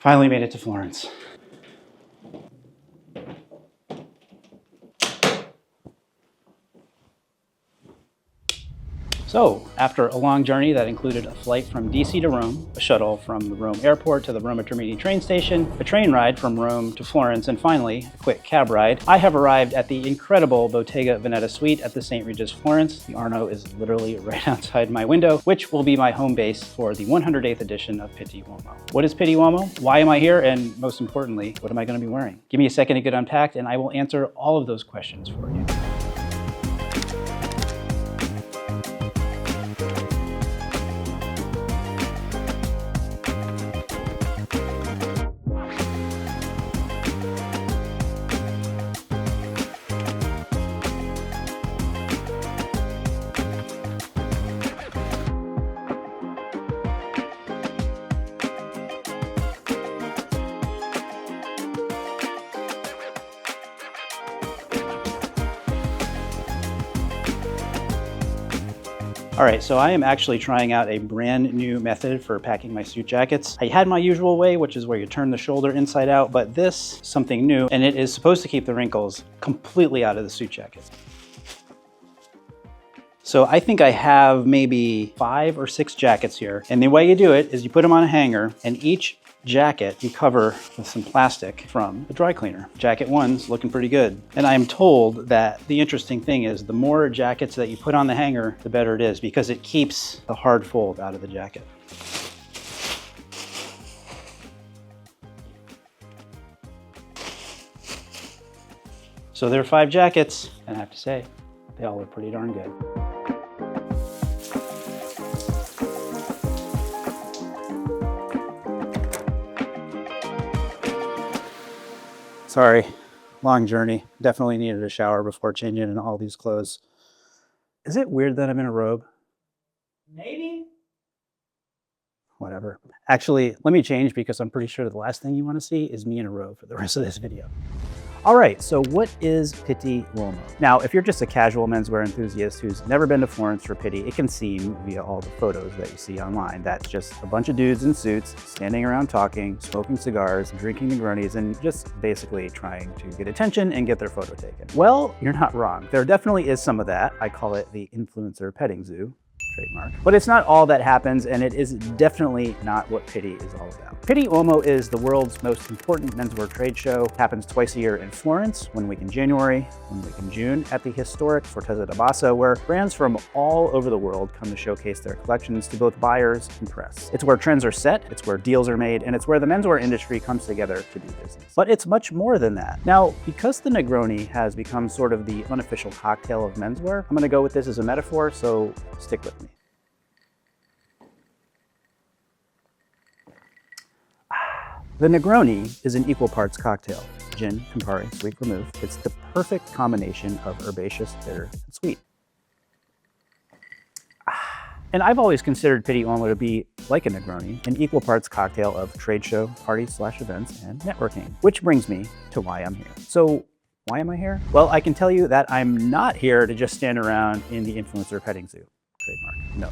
Finally made it to Florence. So, after a long journey that included a flight from DC to Rome, a shuttle from the Rome airport to the Roma Termini train station, a train ride from Rome to Florence, and finally, a quick cab ride, I have arrived at the incredible Bottega Veneta suite at the St. Regis Florence. The Arno is literally right outside my window, which will be my home base for the 108th edition of Pitti Uomo. What is Pitti Uomo? Why am I here? And most importantly, what am I going to be wearing? Give me a second to get unpacked and I will answer all of those questions for you. All right, so I am actually trying out a brand new method for packing my suit jackets. I had my usual way, which is where you turn the shoulder inside out, but this is something new, and it is supposed to keep the wrinkles completely out of the suit jacket. So I think I have maybe 5 or 6 jackets here, and the way you do it is you put them on a hanger, and each jacket you cover with some plastic from the dry cleaner. Jacket 1's looking pretty good. And I am told that the interesting thing is the more jackets that you put on the hanger, the better it is because it keeps the hard fold out of the jacket. So there are 5 jackets, and I have to say, they all look pretty darn good. Sorry, long journey. Definitely needed a shower before changing into all these clothes. Is it weird that I'm in a robe? Maybe. Whatever. Actually, let me change because I'm pretty sure the last thing you want to see is me in a robe for the rest of this video. All right, so what is Pitti Uomo? Now, if you're just a casual menswear enthusiast who's never been to Florence for Pitti, it can seem via all the photos that you see online that's just a bunch of dudes in suits standing around talking, smoking cigars, drinking Negronis, and just basically trying to get attention and get their photo taken. Well, you're not wrong. There definitely is some of that. I call it the influencer petting zoo. Trademark. But it's not all that happens, and it is definitely not what Pitti is all about. Pitti Uomo is the world's most important menswear trade show. It happens twice a year in Florence, 1 week in January, 1 week in June, at the historic Fortezza di Basso, where brands from all over the world come to showcase their collections to both buyers and press. It's where trends are set, it's where deals are made, and it's where the menswear industry comes together to do business. But it's much more than that. Now, because the Negroni has become sort of the unofficial cocktail of menswear, I'm gonna go with this as a metaphor, so stick with me. The Negroni is an equal parts cocktail. Gin, Campari, sweet vermouth. It's the perfect combination of herbaceous, bitter, and sweet. And I've always considered Pitti Uomo to be like a Negroni, an equal parts cocktail of trade show, parties/events, and networking. Which brings me to why I'm here. So why am I here? Well, I can tell you that I'm not here to just stand around in the influencer petting zoo. Trademark. No.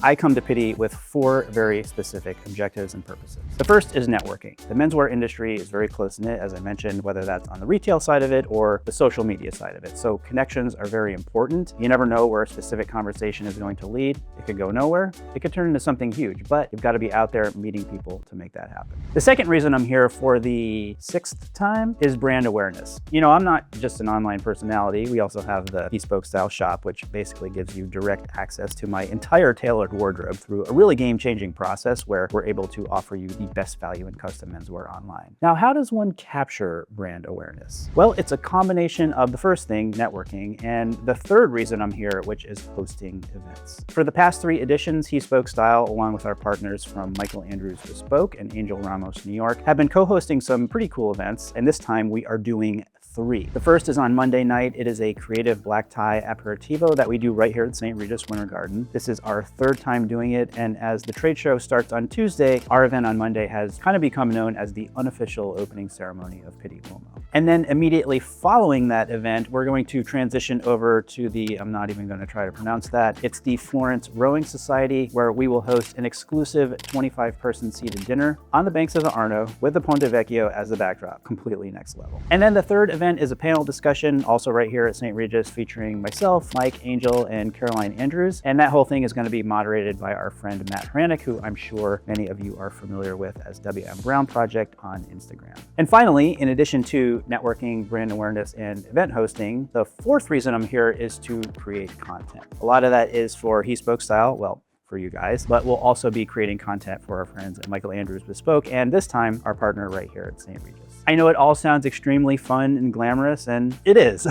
I come to Pitti with 4 very specific objectives and purposes. The first is networking. The menswear industry is very close-knit, as I mentioned, whether that's on the retail side of it or the social media side of it. So connections are very important. You never know where a specific conversation is going to lead. It could go nowhere. It could turn into something huge, but you've got to be out there meeting people to make that happen. The second reason I'm here for the 6th time is brand awareness. You know, I'm not just an online personality. We also have the bespoke style shop, which basically gives you direct access to my entire tailored wardrobe through a really game-changing process where we're able to offer you the best value in custom menswear online. Now, how does one capture brand awareness? Well, it's a combination of the first thing, networking, and the third reason I'm here, which is hosting events. For the past 3 editions, He Spoke Style, along with our partners from Michael Andrews Bespoke and Angel Ramos New York, have been co-hosting some pretty cool events, and this time we are doing 3. The first is on Monday night. It is a creative black tie aperitivo that we do right here at St. Regis Winter Garden. This is our 3rd time doing it, and as the trade show starts on Tuesday, our event on Monday has kind of become known as the unofficial opening ceremony of Pitti Uomo. And then immediately following that event, we're going to transition over to the, I'm not even going to try to pronounce that, it's the Florence Rowing Society, where we will host an exclusive 25-person seated dinner on the banks of the Arno with the Ponte Vecchio as the backdrop. Completely next level. And then the 3rd event is a panel discussion, also right here at St. Regis, featuring myself, Mike, Angel, and Caroline Andrews. And that whole thing is going to be moderated by our friend Matt Hranick, who I'm sure many of you are familiar with as WM Brown Project on Instagram. And finally, in addition to networking, brand awareness, and event hosting, the 4th reason I'm here is to create content. A lot of that is for He Spoke Style, well, for you guys, but we'll also be creating content for our friends at Michael Andrews Bespoke, and this time, our partner right here at St. Regis. I know it all sounds extremely fun and glamorous, and it is,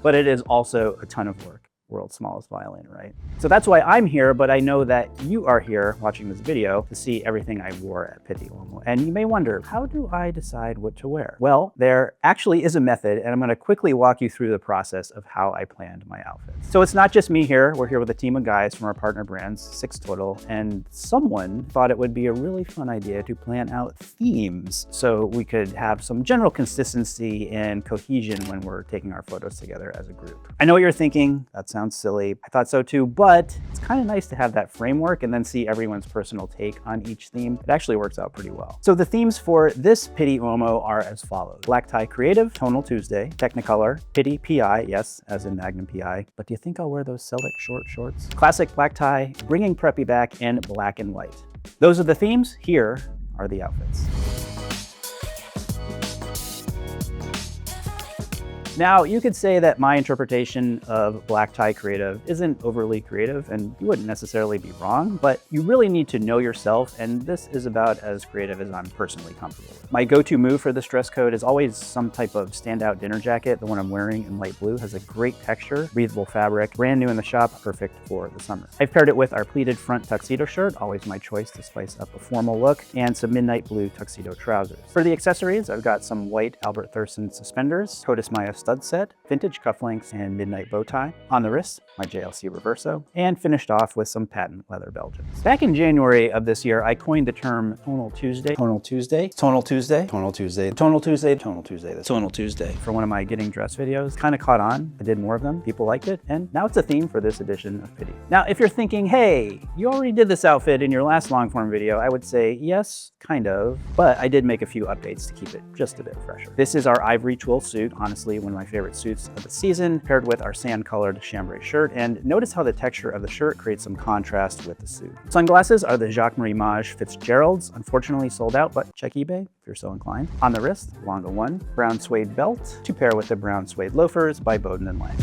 but it is also a ton of work. World's smallest violin, right? So that's why I'm here, but I know that you are here watching this video to see everything I wore at Pitti Uomo. And you may wonder, how do I decide what to wear? Well, there actually is a method, and I'm gonna quickly walk you through the process of how I planned my outfits. So it's not just me here. We're here with a team of guys from our partner brands, 6 total, and someone thought it would be a really fun idea to plan out themes so we could have some general consistency and cohesion when we're taking our photos together as a group. I know what you're thinking. That sounds silly. I thought so too, but it's kind of nice to have that framework and then see everyone's personal take on each theme. It actually works out pretty well. So the themes for this Pitti Uomo are as follows: Black Tie Creative, Tonal Tuesday, Technicolor, Pitti PI, yes, as in Magnum PI, but do you think I'll wear those Celtic short shorts? Classic black tie, bringing preppy back in black and white. Those are the themes. Here are the outfits. Now, you could say that my interpretation of black tie creative isn't overly creative, and you wouldn't necessarily be wrong, but you really need to know yourself, and this is about as creative as I'm personally comfortable with. My go-to move for this dress code is always some type of standout dinner jacket. The one I'm wearing in light blue has a great texture, breathable fabric, brand new in the shop, perfect for the summer. I've paired it with our pleated front tuxedo shirt, always my choice to spice up a formal look, and some midnight blue tuxedo trousers. For the accessories, I've got some white Albert Thurston suspenders, Totus Maya stud set, vintage cufflinks, and midnight bow tie. On the wrist, my JLC Reverso, and finished off with some patent leather Belgians. Back in January of this year, I coined the term Tonal Tuesday, Tonal Tuesday, Tonal Tuesday, Tonal Tuesday, Tonal Tuesday, Tonal Tuesday, Tonal Tuesday for one of my getting dressed videos. Kind of caught on. I did more of them. People liked it, and now it's a theme for this edition of Pitti. Now, if you're thinking, hey, you already did this outfit in your last long form video, I would say yes, kind of, but I did make a few updates to keep it just a bit fresher. This is our ivory twill suit, honestly one of my favorite suits of the season, paired with our sand-colored chambray shirt, and notice how the texture of the shirt creates some contrast with the suit. Sunglasses are the Jacques-Marie Mage Fitzgeralds, unfortunately sold out, but check eBay if you're so inclined. On the wrist, Longa 1, brown suede belt, to pair with the brown suede loafers by Bowden & Lang.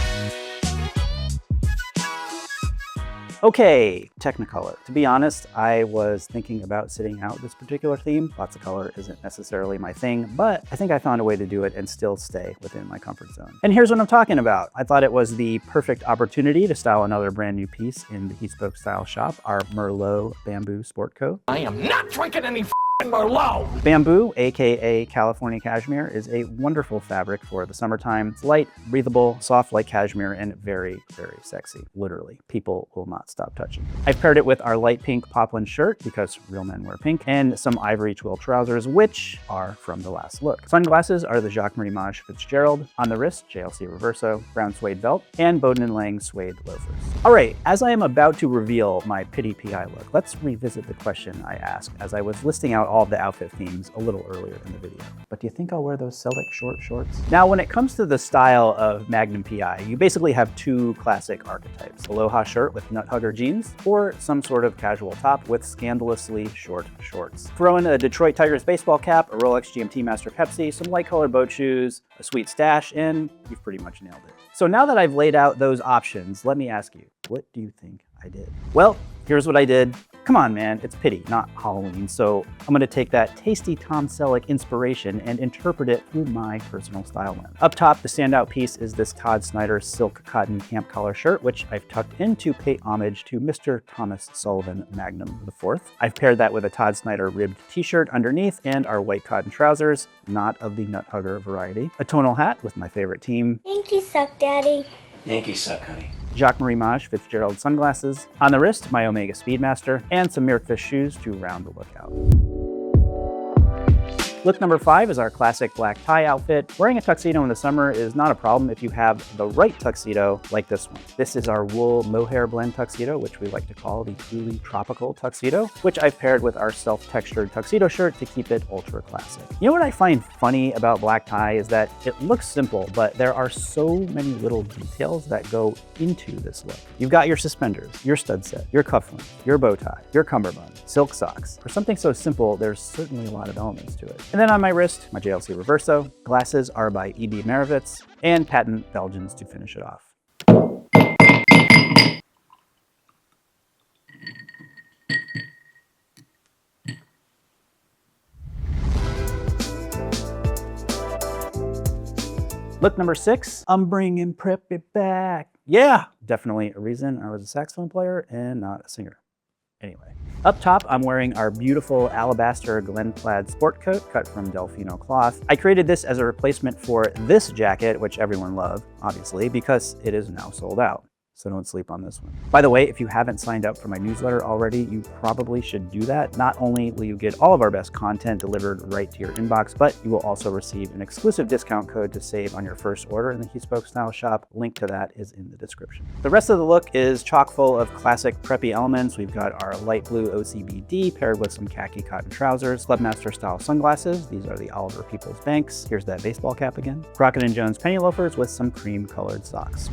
Okay, Technicolor. To be honest, I was thinking about sitting out this particular theme. Lots of color isn't necessarily my thing, but I think I found a way to do it and still stay within my comfort zone. And here's what I'm talking about. I thought it was the perfect opportunity to style another brand new piece in the He Spoke Style shop, our Merlot Bamboo Sport Coat. I am not drinking any Merlot! Bamboo, aka California Cashmere, is a wonderful fabric for the summertime. It's light, breathable, soft like cashmere, and very, very sexy. Literally, people will not stop touching. I've paired it with our light pink poplin shirt, because real men wear pink, and some ivory twill trousers, which are from the last look. Sunglasses are the Jacques-Marie Mage Fitzgerald. On the wrist, JLC Reverso, brown suede belt, and Bowden & Lang suede loafers. All right, as I am about to reveal my Pitti PI look, let's revisit the question I asked as I was listing out all of the outfit themes a little earlier in the video. But do you think I'll wear those Celtic short shorts? Now, when it comes to the style of Magnum PI, you basically have 2 classic archetypes: Aloha shirt with nut hugger jeans, or some sort of casual top with scandalously short shorts. Throw in a Detroit Tigers baseball cap, a Rolex GMT Master Pepsi, some light colored boat shoes, a sweet stash, and you've pretty much nailed it. So now that I've laid out those options, let me ask you, what do you think I did? Well, here's what I did. Come on, man, it's Pitti, not Halloween, so I'm gonna take that tasty Tom Selleck inspiration and interpret it through my personal style lens. Up top, the standout piece is this Todd Snyder silk cotton camp collar shirt, which I've tucked in to pay homage to Mr. Thomas Sullivan Magnum IV. I've paired that with a Todd Snyder ribbed t-shirt underneath and our white cotton trousers, not of the nut hugger variety. A tonal hat with my favorite team. Yankees suck, Daddy. Yankees suck, honey. Jacques-Marie Mage Fitzgerald sunglasses. On the wrist, my Omega Speedmaster, and some Mirkfish shoes to round the look out. Look number 5 is our classic black tie outfit. Wearing a tuxedo in the summer is not a problem if you have the right tuxedo like this one. This is our wool mohair blend tuxedo, which we like to call the truly tropical tuxedo, which I've paired with our self-textured tuxedo shirt to keep it ultra classic. You know what I find funny about black tie is that it looks simple, but there are so many little details that go into this look. You've got your suspenders, your stud set, your cufflinks, your bow tie, your cummerbund, silk socks. For something so simple, there's certainly a lot of elements to it. And then on my wrist, my JLC Reverso. Glasses are by E.B. Maravitz, and patent Belgians to finish it off. Look number 6, I'm bringing Preppy back. Yeah, definitely a reason I was a saxophone player and not a singer. Anyway, up top, I'm wearing our beautiful alabaster Glen plaid sport coat cut from Delfino cloth. I created this as a replacement for this jacket, which everyone loved, obviously, because it is now sold out. So don't sleep on this one. By the way, if you haven't signed up for my newsletter already, you probably should do that. Not only will you get all of our best content delivered right to your inbox, but you will also receive an exclusive discount code to save on your first order in the He Spoke Style shop. Link to that is in the description. The rest of the look is chock full of classic preppy elements. We've got our light blue OCBD paired with some khaki cotton trousers, Clubmaster style sunglasses. These are the Oliver Peoples Banks. Here's that baseball cap again. Crockett & Jones penny loafers with some cream colored socks.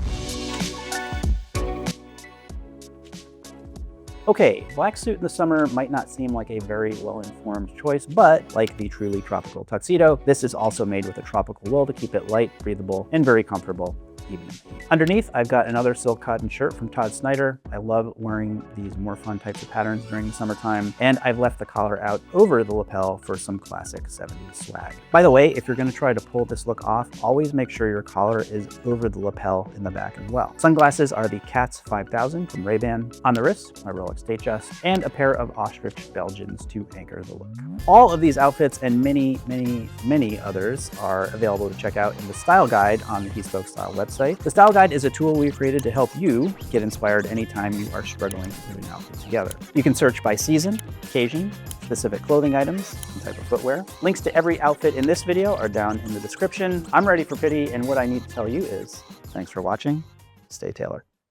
Okay, black suit in the summer might not seem like a very well-informed choice, but like the truly tropical tuxedo, this is also made with a tropical wool to keep it light, breathable, and very comfortable. Even in heat. Underneath, I've got another silk cotton shirt from Todd Snyder. I love wearing these more fun types of patterns during the summertime, and I've left the collar out over the lapel for some classic 70s swag. By the way, if you're going to try to pull this look off, always make sure your collar is over the lapel in the back as well. Sunglasses are the Cats 5000 from Ray-Ban. On the wrist, my Rolex Datejust, and a pair of ostrich Belgians to anchor the look. All of these outfits and many, many, many others are available to check out in the style guide on the He Spoke Style website. The Style Guide is a tool we've created to help you get inspired anytime you are struggling to put an outfit together. You can search by season, occasion, specific clothing items, and type of footwear. Links to every outfit in this video are down in the description. I'm ready for Pitti, and what I need to tell you is, thanks for watching. Stay Taylor.